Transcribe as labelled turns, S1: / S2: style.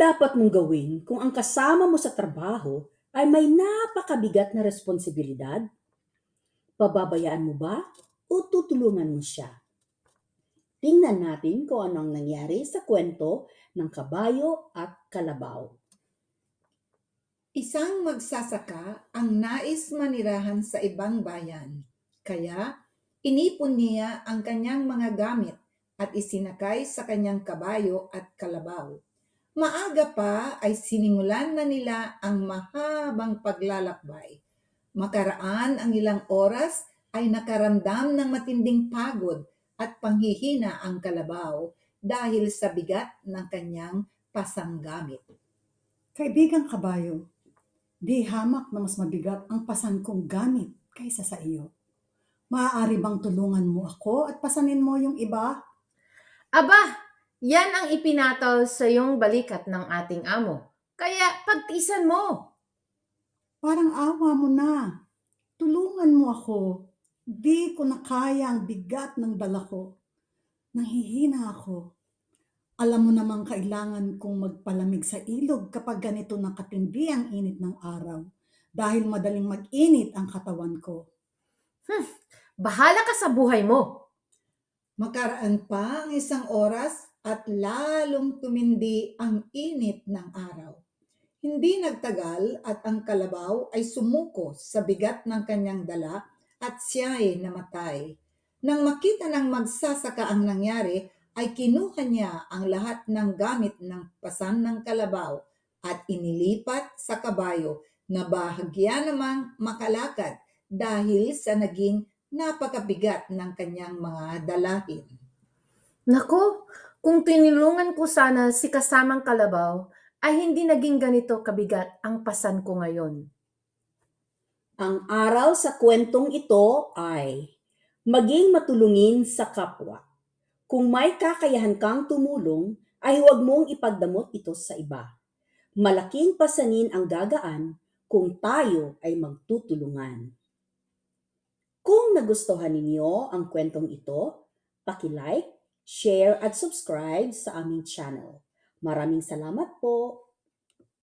S1: dapat mong gawin kung ang kasama mo sa trabaho ay may napakabigat na responsibilidad? Pababayaan mo ba o tutulungan mo siya? Tingnan natin kung anong nangyari sa kwento ng kabayo at kalabaw.
S2: Isang magsasaka ang nais manirahan sa ibang bayan. Kaya, inipon niya ang kanyang mga gamit at isinakay sa kanyang kabayo at kalabaw. Maaga pa ay sinimulan na nila ang mahabang paglalakbay. Makaraan ang ilang oras ay nakaramdam ng matinding pagod at panghihina ang kalabaw dahil sa bigat ng kanyang pasanggamit.
S3: Kaibigang kabayo, di hamak na mas mabigat ang pasan kong gamit kaysa sa iyo. Maaari bang tulungan mo ako at pasanin mo yung iba?
S4: Aba, yan ang ipinataw sa iyong balikat ng ating amo. Kaya pagtiisan mo.
S3: Parang awa mo na. Tulungan mo ako. Di ko na kaya ang bigat ng dala ko. Nanghihina ako. Alam mo namang kailangan kong magpalamig sa ilog kapag ganito na katindi ang init ng araw dahil madaling mag-init ang katawan ko.
S4: Bahala ka sa buhay mo.
S2: Makaraan pa ang isang oras at lalong tumindi ang init ng araw. Hindi nagtagal at ang kalabaw ay sumuko sa bigat ng kanyang dala at siya ay namatay. Nang makita ng magsasaka ang nangyari, ay kinuha niya ang lahat ng gamit ng pasan ng kalabaw at inilipat sa kabayo na bahagya namang makalakad dahil sa naging napakabigat ng kanyang mga dalahin.
S4: Nako, kung tinulungan ko sana si kasamang kalabaw, ay hindi naging ganito kabigat ang pasan ko ngayon.
S1: Ang aral sa kwentong ito ay maging matulungin sa kapwa. Kung may kakayahan kang tumulong, ay huwag mong ipagdamot ito sa iba. Malaking pasanin ang gagaan kung tayo ay magtutulungan. Kung nagustuhan ninyo ang kwentong ito, paki-like, share at subscribe sa aming channel. Maraming salamat po!